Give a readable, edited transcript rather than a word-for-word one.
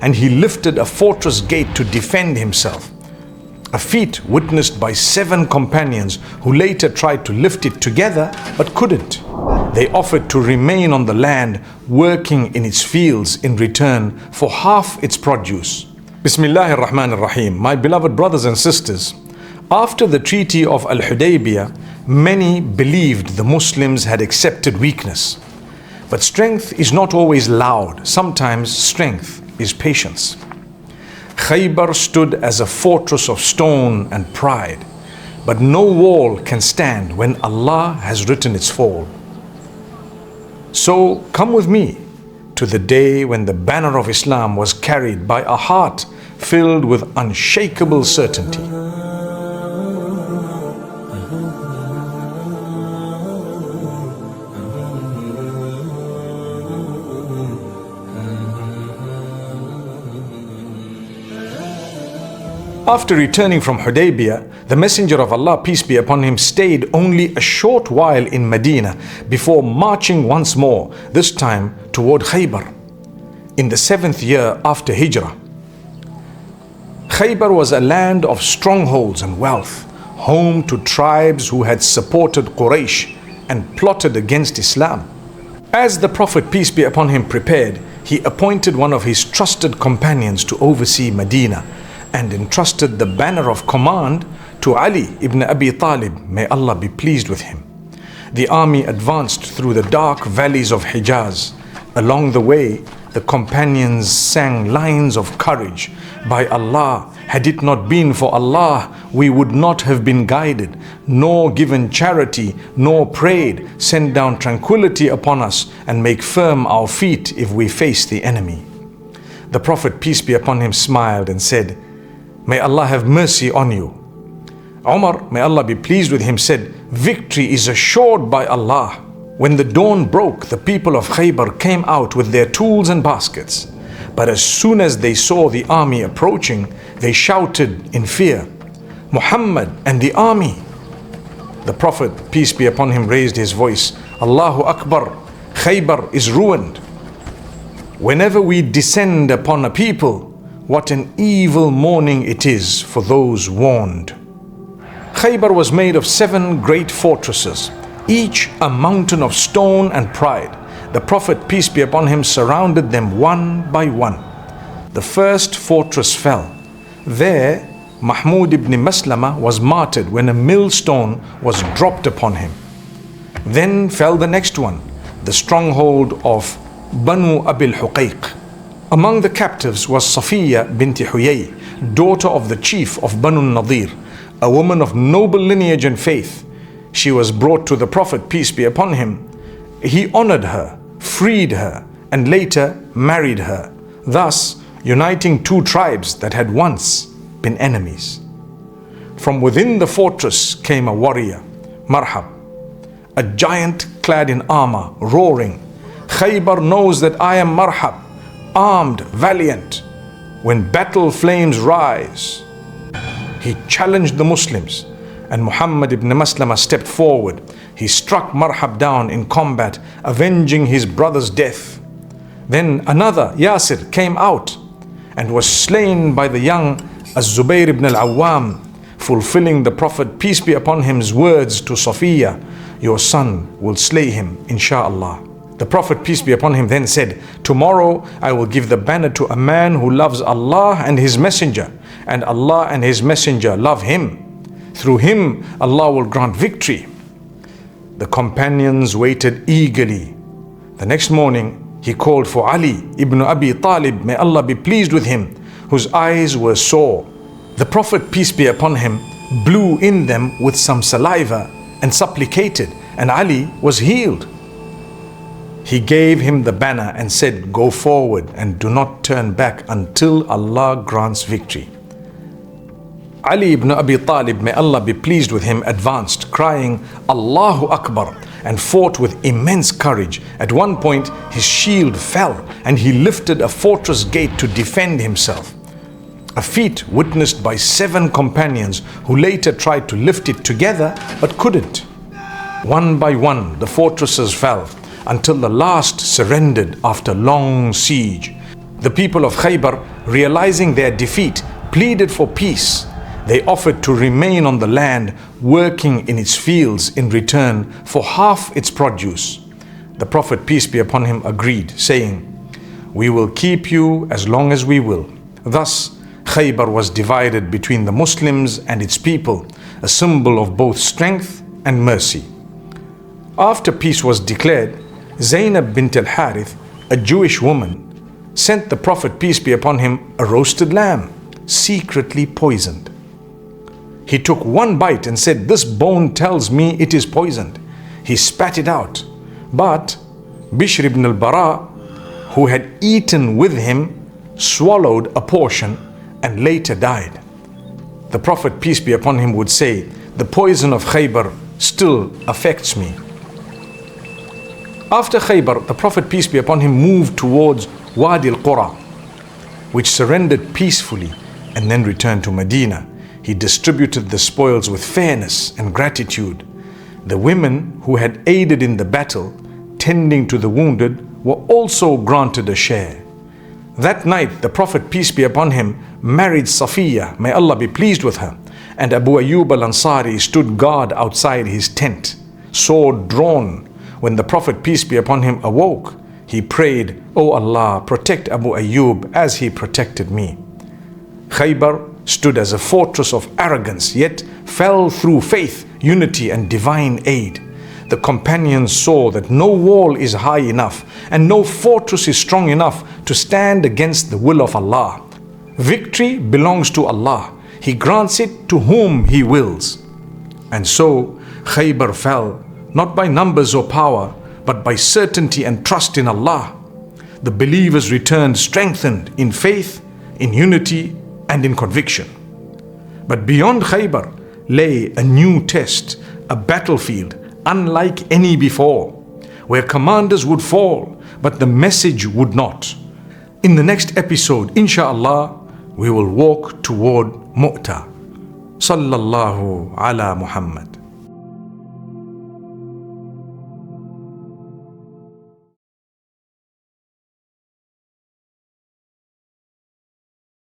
and he lifted a fortress gate to defend himself. A feat witnessed by 7 companions who later tried to lift it together but couldn't. They offered to remain on the land, working in its fields in return for half its produce. Bismillahir Rahmanir Rahim. My beloved brothers and sisters, after the Treaty of Hudaybiyyah, many believed the Muslims had accepted weakness. But strength is not always loud. Sometimes strength is patience. Khaybar stood as a fortress of stone and pride, but no wall can stand when Allah has written its fall. So come with me to the day when the banner of Islam was carried by a heart filled with unshakable certainty. After returning from Hudaybiyyah, the Messenger of Allah, peace be upon him, stayed only a short while in Medina before marching once more, this time toward Khaybar, in the 7th year after Hijrah. Khaybar was a land of strongholds and wealth, home to tribes who had supported Quraysh and plotted against Islam. As the Prophet, peace be upon him, prepared, he appointed one of his trusted companions to oversee Medina, and entrusted the banner of command to Ali ibn Abi Talib, may Allah be pleased with him. The army advanced through the dark valleys of Hijaz. Along the way, the companions sang lines of courage. By Allah, had it not been for Allah, we would not have been guided, nor given charity, nor prayed, send down tranquility upon us, and make firm our feet if we face the enemy. The Prophet, peace be upon him, smiled and said, "May Allah have mercy on you." Umar, may Allah be pleased with him, said, "Victory is assured by Allah." When the dawn broke, the people of Khaybar came out with their tools and baskets. But as soon as they saw the army approaching, they shouted in fear, "Muhammad and the army!" The Prophet, peace be upon him, raised his voice, "Allahu Akbar, Khaybar is ruined." Whenever we descend upon a people, what an evil morning it is for those warned. Khaybar was made of 7 great fortresses, each a mountain of stone and pride. The Prophet, peace be upon him, surrounded them one by one. The first fortress fell. There, Mahmud ibn Maslama was martyred when a millstone was dropped upon him. Then fell the next one, the stronghold of Banu Abil Huqayq. Among the captives was Safiya bint Huyay, daughter of the chief of Banu Nadir, a woman of noble lineage and faith. She was brought to the Prophet, peace be upon him. He honored her, freed her, and later married her, thus uniting 2 tribes that had once been enemies. From within the fortress came a warrior, Marhab, a giant clad in armor, roaring, "Khaybar knows that I am Marhab, armed, valiant. When battle flames rise." He challenged the Muslims, and Muhammad ibn Maslama stepped forward. He struck Marhab down in combat, avenging his brother's death. Then another, Yasir, came out and was slain by the young Az-Zubayr ibn al-Awwam, fulfilling the Prophet, peace be upon him's words to Safiya, "Your son will slay him, insha'Allah." The Prophet, peace be upon him, then said, "Tomorrow I will give the banner to a man who loves Allah and His Messenger, and Allah and His Messenger love him. Through him Allah will grant victory." The companions waited eagerly. The next morning he called for Ali ibn Abi Talib, may Allah be pleased with him, whose eyes were sore. The Prophet, peace be upon him, blew in them with some saliva and supplicated, and Ali was healed. He gave him the banner and said, "Go forward and do not turn back until Allah grants victory." Ali ibn Abi Talib, may Allah be pleased with him, advanced, crying, "Allahu Akbar," and fought with immense courage. At one point, his shield fell, and he lifted a fortress gate to defend himself. A feat witnessed by 7 companions who later tried to lift it together but couldn't. One by one, the fortresses fell, until the last surrendered after long siege. The people of Khaybar, realizing their defeat, pleaded for peace. They offered to remain on the land, working in its fields in return for half its produce. The Prophet, peace be upon him, agreed, saying, "We will keep you as long as we will." Thus, Khaybar was divided between the Muslims and its people, a symbol of both strength and mercy. After peace was declared, Zainab bint al-Harith, a Jewish woman, sent the Prophet, peace be upon him, a roasted lamb, secretly poisoned. He took one bite and said, "This bone tells me it is poisoned." He spat it out. But Bishr ibn al-Bara, who had eaten with him, swallowed a portion and later died. The Prophet, peace be upon him, would say, "The poison of Khaybar still affects me." After Khaybar, the Prophet, peace be upon him, moved towards Wadi al-Qura, which surrendered peacefully and then returned to Medina. He distributed the spoils with fairness and gratitude. The women who had aided in the battle, tending to the wounded, were also granted a share. That night, the Prophet, peace be upon him, married Safiya, may Allah be pleased with her, and Abu Ayyub al-Ansari stood guard outside his tent, sword drawn. When the Prophet, peace be upon him, awoke, he prayed, "O Allah, protect Abu Ayyub as he protected me." Khaybar stood as a fortress of arrogance, yet fell through faith, unity and divine aid. The companions saw that no wall is high enough and no fortress is strong enough to stand against the will of Allah. Victory belongs to Allah. He grants it to whom He wills. And so Khaybar fell, not by numbers or power, but by certainty and trust in Allah. The believers returned strengthened in faith, in unity and in conviction. But beyond Khaybar lay a new test, a battlefield unlike any before, where commanders would fall, but the message would not. In the next episode, inshallah, we will walk toward Mu'tah. Sallallahu ala Muhammad.